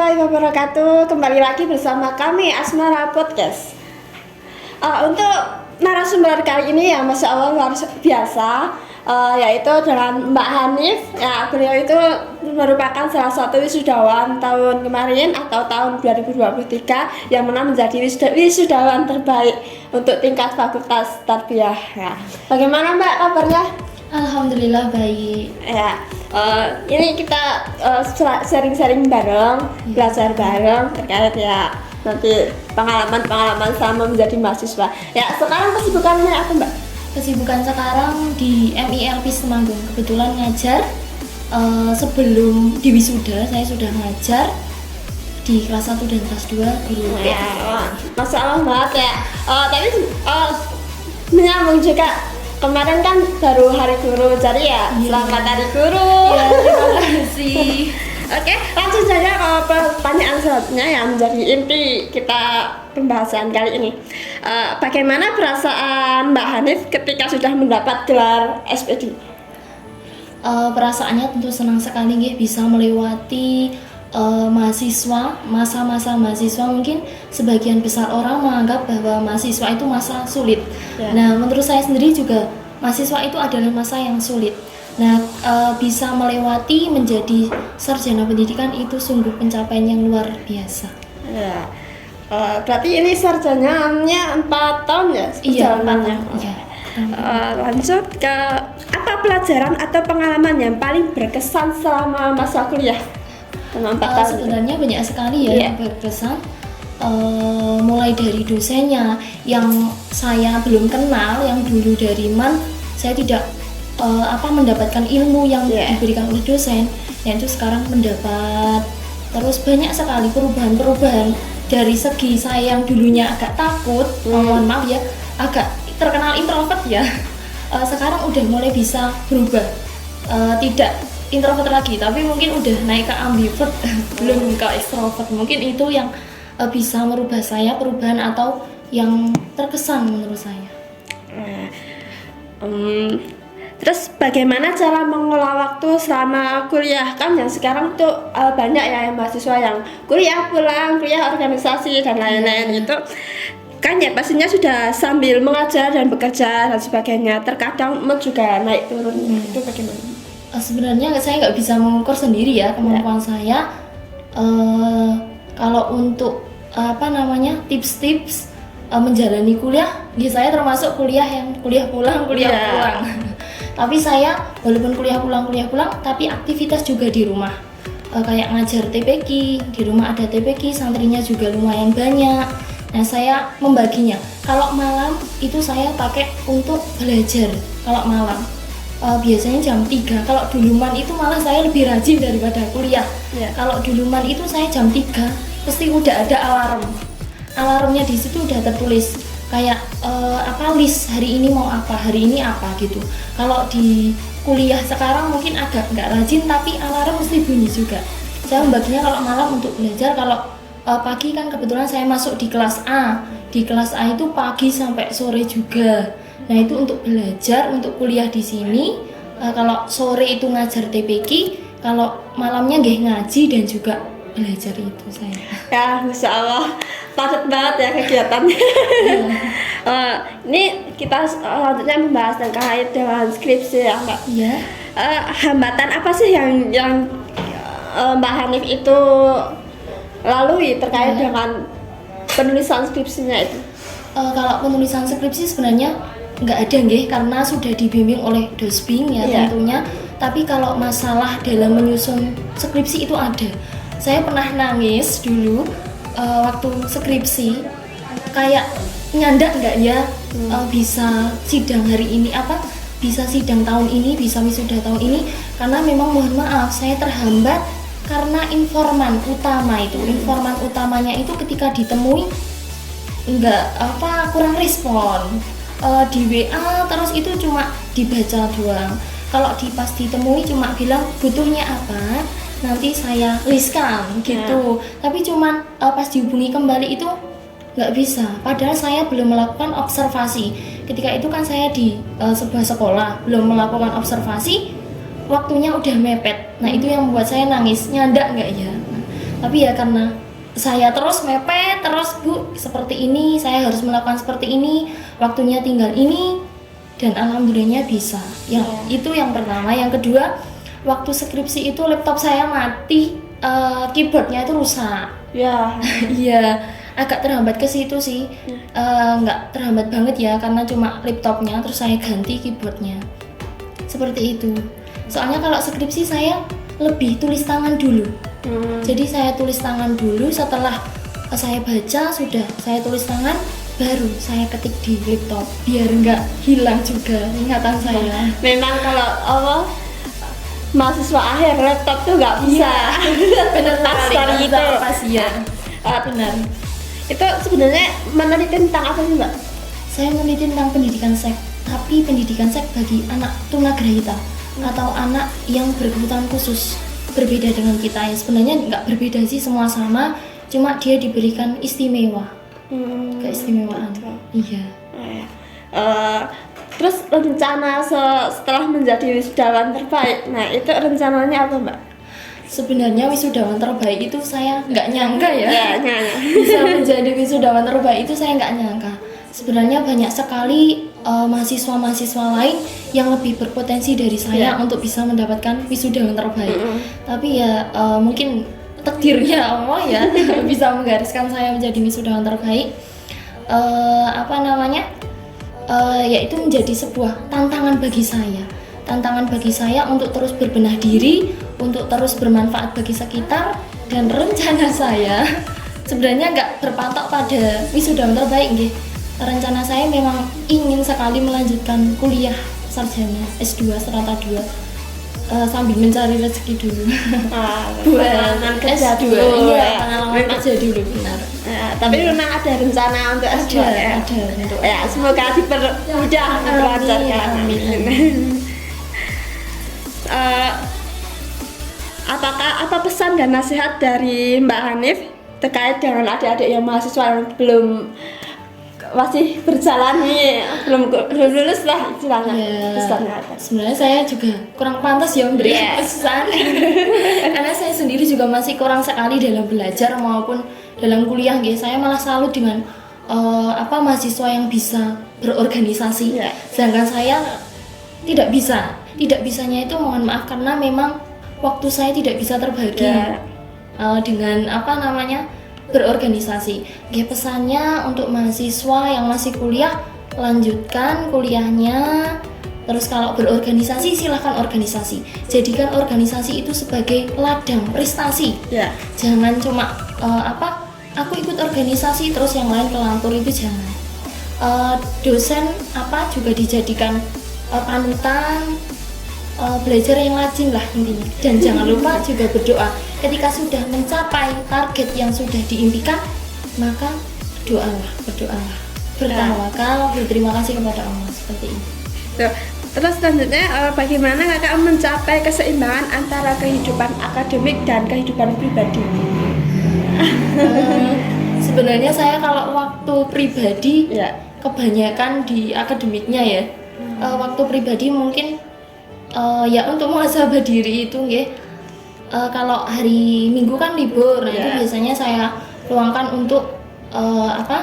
warahmatullahi wabarakatuh. Kembali lagi bersama kami Asmara Podcast. Untuk narasumber kali ini yang masya Allah luar biasa, yaitu dengan Mbak Hanif. Ya, beliau itu merupakan salah satu wisudawan tahun kemarin atau tahun 2023 yang menang menjadi wisudawan terbaik untuk tingkat Fakultas Tarbiyah. Ya. Bagaimana Mbak kabarnya? Alhamdulillah baik. Ya, ini kita sharing-sharing bareng, belajar bareng terkait ya nanti pengalaman selama menjadi mahasiswa. Ya, sekarang kesibukannya apa Mbak? Kesibukan sekarang di MILP Temanggung. Kebetulan ngajar. Sebelum di wisuda saya sudah ngajar di kelas 1 dan kelas 2 guru. Ya, Masya Allah banget ya. Tapi menyambung juga. Kemarin kan baru hari guru, jadi ya selamat hari guru. Ya, terima kasih. Oke, langsung saja ke pertanyaan selanjutnya yang menjadi inti kita pembahasan kali ini. Bagaimana perasaan Mbak Hanif ketika sudah mendapat gelar SPD? Perasaannya tentu senang sekali nggih bisa melewati mahasiswa, masa-masa mahasiswa. Mungkin sebagian besar orang menganggap bahwa mahasiswa itu masa sulit. Ya. Nah, menurut saya sendiri juga mahasiswa itu adalah masa yang sulit. Nah, bisa melewati menjadi sarjana pendidikan itu sungguh pencapaian yang luar biasa. Ya. Berarti ini sarjananya 4 tahun ya? Iya, perjalanannya? iya. Lanjut ke apa pelajaran atau pengalaman yang paling berkesan selama masa kuliah? Sebenarnya banyak sekali ya yang berkesan, mulai dari dosennya yang saya belum kenal, yang dulu dari MAN saya tidak mendapatkan ilmu yang diberikan oleh dosen, yang itu sekarang mendapat. Terus banyak sekali perubahan dari segi saya yang dulunya agak takut, mohon maaf ya, agak terkenal introvert ya, sekarang udah mulai bisa berubah, tidak introvert lagi, tapi mungkin udah naik ke ambivert, belum ke extrovert. Mungkin itu yang bisa merubah saya, perubahan atau yang terkesan menurut saya. Terus bagaimana cara mengelola waktu selama kuliah? Kan yang sekarang tuh banyak ya yang mahasiswa yang kuliah pulang, kuliah organisasi dan lain-lain itu kan ya pastinya sudah sambil mengajar dan bekerja dan sebagainya. Terkadang mood juga naik turun. Itu bagaimana? Sebenarnya saya nggak bisa mengukur sendiri ya kemampuan saya. Kalau untuk tips-tips menjalani kuliah, saya termasuk kuliah pulang. Tapi saya walaupun kuliah pulang, tapi aktivitas juga di rumah. Kayak ngajar TPQ, di rumah ada TPQ, santrinya juga lumayan banyak. Nah, saya membaginya. Kalau malam itu saya pakai untuk belajar. Kalau malam biasanya jam 3. Kalau duluman itu malah saya lebih rajin daripada kuliah. Kalau duluman itu saya jam 3 pasti udah ada alarmnya, di situ udah tertulis kayak list hari ini mau apa, hari ini apa gitu. Kalau di kuliah sekarang mungkin agak nggak rajin, tapi alarm mesti bunyi juga. Saya membaginya kalau malam untuk belajar. Kalau pagi kan kebetulan saya masuk di kelas A. Di kelas A itu pagi sampai sore juga. Nah, itu untuk belajar, untuk kuliah di sini. Kalau sore itu ngajar TPQ, kalau malamnya ngaji dan juga belajar itu saya. Ya, Masya Allah, padat banget ya kegiatannya. Ini kita selanjutnya membahas terkait dengan skripsi ya Mbak. Iya. Hambatan apa sih yang Mbak Hanif itu lalui terkait dengan penulisan skripsinya itu? Kalau penulisan skripsi sebenarnya nggak ada karena sudah dibimbing oleh Dosbing ya tentunya. Tapi kalau masalah dalam menyusun skripsi itu ada. Saya pernah nangis dulu waktu skripsi, kayak nyandak nggak ya bisa sidang hari ini, bisa sidang tahun ini, bisa wisuda tahun ini, karena memang mohon maaf saya terhambat karena informan utamanya itu ketika ditemui kurang respon. Di WA terus itu cuma dibaca doang. Kalau pas ditemui cuma bilang butuhnya apa, nanti saya listkan gitu. Tapi cuman pas dihubungi kembali itu nggak bisa. Padahal saya belum melakukan observasi. Ketika itu kan saya di sebuah sekolah, belum melakukan observasi, waktunya udah mepet. Nah, itu yang membuat saya nangis, nyandak nggak ya? Tapi ya karena saya terus mepet terus, Bu, seperti ini, saya harus melakukan seperti ini, waktunya tinggal ini, dan alhamdulillahnya bisa. Itu yang pertama. Yang kedua, waktu skripsi itu laptop saya mati, keyboardnya itu rusak. Ya. Iya, agak terhambat ke situ sih. Nggak terhambat banget ya, karena cuma laptopnya, terus saya ganti keyboardnya. Seperti itu. Soalnya kalau skripsi saya lebih tulis tangan dulu. Jadi saya tulis tangan dulu, setelah saya baca sudah saya tulis tangan, baru saya ketik di laptop biar nggak hilang juga ingatan saya. Memang kalau mahasiswa akhir laptop tuh nggak bisa. Benar sekali itu pasti ya. Benar. Itu sebenarnya meneliti tentang apa sih, Mbak? Saya meneliti tentang pendidikan seks, tapi pendidikan seks bagi anak tunagrahita atau anak yang berkebutuhan khusus. Berbeda dengan kita ya, sebenarnya nggak berbeda sih, semua sama, cuma dia diberikan istimewa, keistimewaan. Iya. Terus rencana setelah menjadi wisudawan terbaik, nah itu rencananya apa, Mbak? Sebenarnya wisudawan terbaik itu saya nggak nyangka ya, nyangka. bisa menjadi wisudawan terbaik itu saya nggak nyangka. Sebenarnya banyak sekali mahasiswa-mahasiswa lain yang lebih berpotensi dari saya untuk bisa mendapatkan wisudawan terbaik. Tapi ya mungkin takdirnya Allah ya bisa menggariskan saya menjadi wisudawan terbaik. Yaitu menjadi sebuah tantangan bagi saya. Tantangan bagi saya untuk terus berbenah diri, untuk terus bermanfaat bagi sekitar, dan rencana saya sebenarnya nggak berpatok pada wisudawan terbaik nggih. Rencana saya memang ingin sekali melanjutkan kuliah sarjana S2 strata 2 sambil mencari rezeki dulu. Pengalaman kerja S2, dulu. Iya, pengalaman kerja dulu benar. Tapi memang ada rencana untuk S2 ya. Ada untuk Semoga dipermudah, diperlancarkan. Amin. Apa pesan dan nasihat dari Mbak Hanif terkait dengan adik-adik yang mahasiswa yang masih berjalan nih, belum lulus lah istilahnya. Sebenarnya saya juga kurang pantas ya memberi pesan karena saya sendiri juga masih kurang sekali dalam belajar maupun dalam kuliah gitu. Saya malah salut dengan mahasiswa yang bisa berorganisasi, sedangkan saya tidak bisa. Tidak bisanya itu mohon maaf karena memang waktu saya tidak bisa terbagi dengan berorganisasi. Pesannya untuk mahasiswa yang masih kuliah, lanjutkan kuliahnya. Terus kalau berorganisasi silahkan organisasi. Jadikan organisasi itu sebagai ladang prestasi. Jangan cuma aku ikut organisasi terus yang lain kelantur, itu jangan. Dosen juga dijadikan panutan. Belajar yang rajin lah intinya, dan jangan lupa juga berdoa. Ketika sudah mencapai target yang sudah diimpikan, maka berdoalah, bertawakal, berterima kasih kepada Allah, seperti ini. Terus selanjutnya bagaimana kakak mencapai keseimbangan antara kehidupan akademik dan kehidupan pribadi? Sebenarnya saya kalau waktu pribadi kebanyakan di akademiknya ya. Waktu pribadi mungkin untuk muhasabah diri itu kalau hari Minggu kan libur, itu biasanya saya luangkan untuk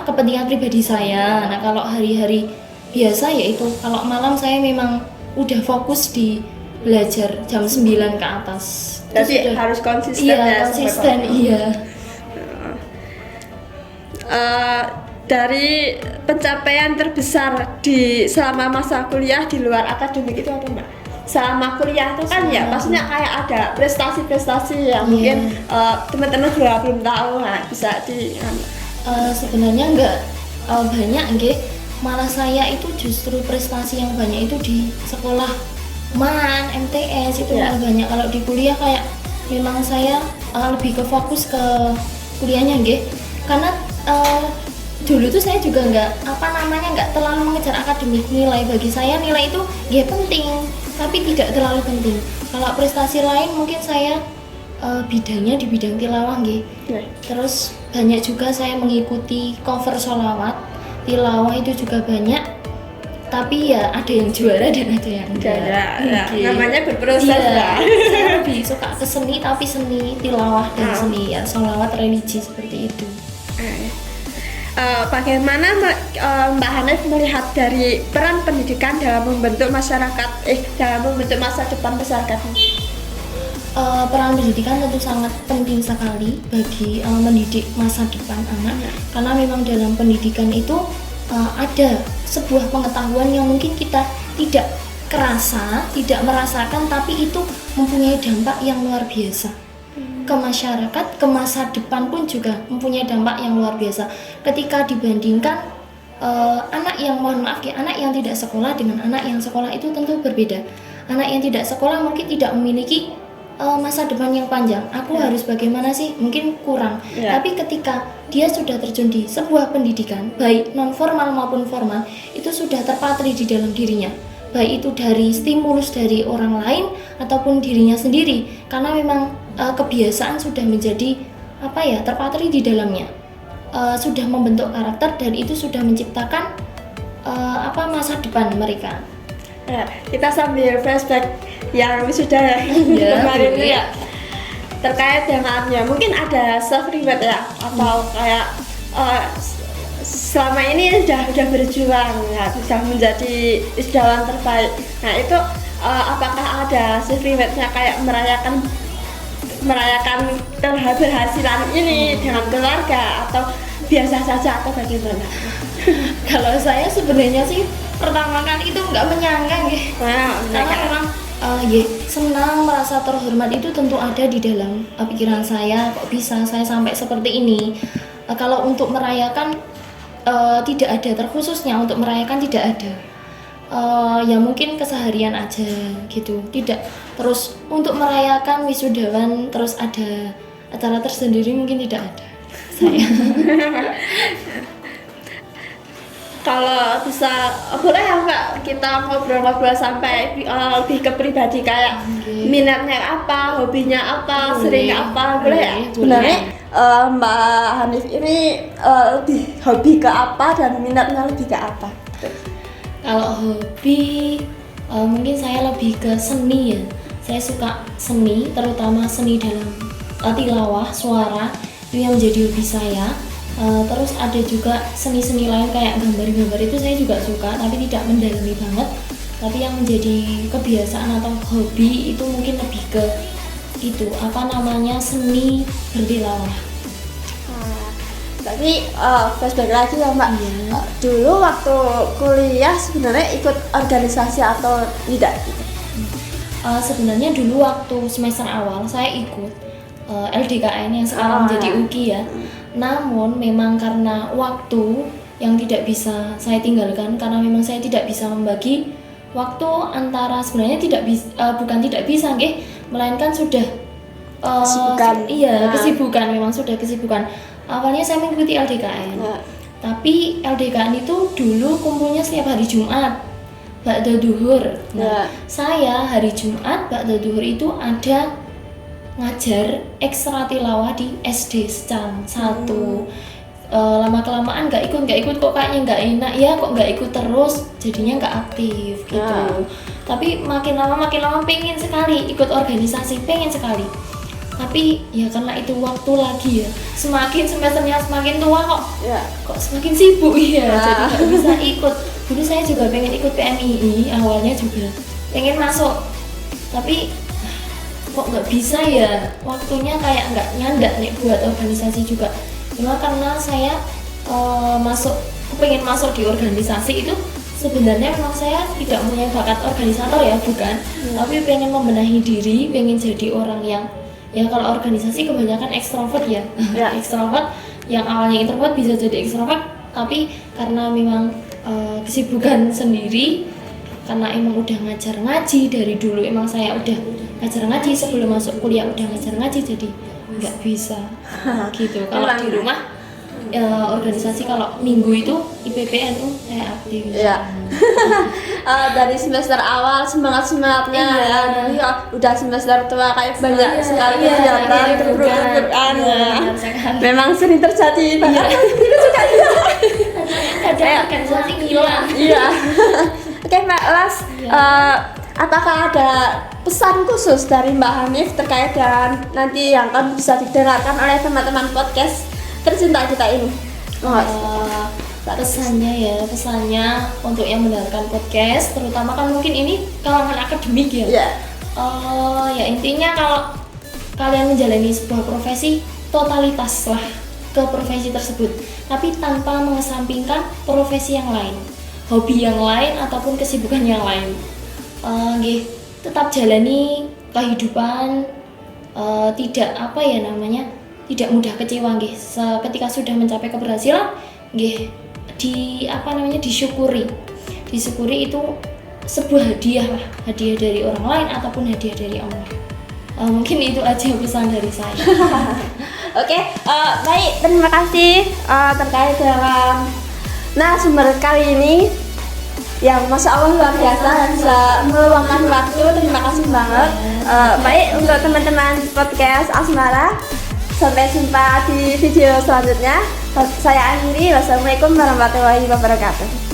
kepentingan pribadi saya. Nah kalau hari-hari biasa yaitu kalau malam saya memang udah fokus di belajar jam 9 ke atas. Jadi harus konsisten. Konsisten. Dari pencapaian terbesar selama masa kuliah di luar akademik itu apa, Mbak? Selama kuliah itu kan maksudnya kayak ada prestasi-prestasi yang mungkin teman-teman juga belum tahu, bisa sebenarnya nggak banyak malah saya itu justru prestasi yang banyak itu di sekolah MTS itu malah banyak. Kalau di kuliah kayak memang saya lebih ke fokus ke kuliahnya karena dulu tuh saya juga nggak terlalu mengejar akademik. Nilai bagi saya nilai itu penting tapi tidak terlalu penting. Kalau prestasi lain mungkin saya bidangnya di bidang tilawah Terus banyak juga saya mengikuti cover sholawat, tilawah itu juga banyak. tapi ya ada yang juara dan ada yang enggak. Ya, Oke. namanya berproses Iya, ya. saya lebih suka ke seni, tapi seni tilawah dan seni ya sholawat religi seperti itu. Bagaimana Mbak Hanif melihat dari peran pendidikan dalam membentuk masyarakat, dalam membentuk masa depan masyarakat? Peran pendidikan tentu sangat penting sekali bagi mendidik masa depan anak, karena memang dalam pendidikan itu ada sebuah pengetahuan yang mungkin kita tidak kerasa, tidak merasakan, tapi itu mempunyai dampak yang luar biasa ke masyarakat, ke masa depan pun juga mempunyai dampak yang luar biasa. Ketika dibandingkan anak yang anak yang tidak sekolah dengan anak yang sekolah itu tentu berbeda. Anak yang tidak sekolah mungkin tidak memiliki masa depan yang panjang. Aku harus bagaimana sih? Mungkin kurang. Tapi ketika dia sudah terjun di sebuah pendidikan, baik non formal maupun formal, itu sudah terpatri di dalam dirinya. Baik itu dari stimulus dari orang lain ataupun dirinya sendiri, karena memang kebiasaan sudah menjadi terpatri di dalamnya. Sudah membentuk karakter dan itu sudah menciptakan masa depan mereka. Ya, kita sambil flashback yang sudah kemarin itu ya, terkait dengan ya mungkin ada self reward ya, atau kayak selama ini sudah berjuang ya, bisa menjadi isdawan terbaik. Nah itu apakah ada self rewardnya, kayak merayakan keberhasilan ini dengan keluarga, atau biasa saja, atau bagaimana? Kalau saya sebenarnya sih pertama kali itu nggak menyangka gitu. Karena memang senang, merasa terhormat itu tentu ada di dalam pikiran saya. Kok bisa saya sampai seperti ini? Kalau untuk merayakan tidak ada, terkhususnya untuk merayakan tidak ada. Ya mungkin keseharian aja gitu, tidak terus untuk merayakan wisudawan terus ada acara tersendiri, mungkin tidak ada saya. Kalau bisa, boleh ya Mbak, kita ngobrol-ngobrol sampai lebih ke pribadi, kayak minatnya apa, hobinya apa, seringnya apa, boleh ya? Sebenarnya Mbak Hanif ini lebih hobi ke apa dan minatnya lebih ke apa? Kalau hobi, mungkin saya lebih ke seni ya. Saya suka seni, terutama seni dalam tilawah, suara, itu yang menjadi hobi saya. Terus ada juga seni-seni lain kayak gambar-gambar, itu saya juga suka, tapi tidak mendalami banget. Tapi yang menjadi kebiasaan atau hobi itu mungkin lebih ke itu, seni bertilawah. Tapi flashback lagi ya Mbak, dulu waktu kuliah sebenarnya ikut organisasi atau tidak? Sebenarnya dulu waktu semester awal saya ikut LDKN yang sekarang menjadi UKI ya. Namun memang karena waktu yang tidak bisa saya tinggalkan, karena memang saya tidak bisa membagi waktu antara, sebenarnya bukan tidak bisa melainkan sudah kesibukan. Kesibukan, memang sudah kesibukan. Awalnya saya mengikuti LDKN. Tapi LDKN itu dulu kumpulnya setiap hari Jumat ba'da duhur. Saya hari Jumat ba'da duhur itu ada ngajar ekstra tilawah di SD Secang 1. Lama-kelamaan nggak ikut kok, kayaknya nggak enak ya, kok nggak ikut terus, jadinya nggak aktif gitu. Tapi makin lama pengen sekali ikut organisasi, pengen sekali. Tapi ya karena itu waktu lagi ya, semakin semesternya semakin tua kok semakin sibuk ya, jadi nggak bisa ikut. Dulu saya juga pengen ikut PMII, awalnya juga pengen masuk, tapi kok nggak bisa ya, waktunya kayak nggak nyandak nih buat organisasi juga. Cuma karena saya pengen masuk di organisasi itu, sebenarnya memang saya tidak punya bakat organisator ya, bukan, tapi pengen membenahi diri, pengen jadi orang yang ya, kalau organisasi kebanyakan ekstrovert ya. Ekstrovert yang awalnya introvert bisa jadi ekstrovert, tapi karena memang kesibukan sendiri, karena emang udah ngajar ngaji dari dulu, emang saya udah ngajar ngaji sebelum masuk kuliah, udah ngajar ngaji, jadi nggak bisa gitu. Kalau di rumah organisasi, kalau minggu itu IPPNU saya aktif. Dari semester awal semangatnya udah semester tua kayak banyak sekali kegiatan terus-terusan. Memang sering terjadi. Ada organisasi hilang. Oke Mbak Las, apakah ada pesan khusus dari Mbak Hanif terkait dengan nanti yang akan bisa didengarkan oleh teman-teman podcast tercinta kita ini? Pesannya untuk yang mendengarkan podcast, terutama kan mungkin ini kalangan akademik ya. Ya intinya kalau kalian menjalani sebuah profesi, totalitaslah ke profesi tersebut, tapi tanpa mengesampingkan profesi yang lain, hobi yang lain ataupun kesibukan yang lain. Tetap jalani kehidupan, tidak tidak mudah kecewa ketika sudah mencapai keberhasilan, disyukuri itu sebuah hadiah dari orang lain ataupun hadiah dari Allah. Mungkin itu aja pesan dari saya. Oke, baik, terima kasih terkait dengan narasumber kali ini yang Masya Allah luar biasa dan bisa meluangkan waktu. Terima kasih banget. Baik, untuk teman-teman podcast Asmara, sampai jumpa di video selanjutnya. Saya akhiri, wassalamualaikum warahmatullahi wabarakatuh.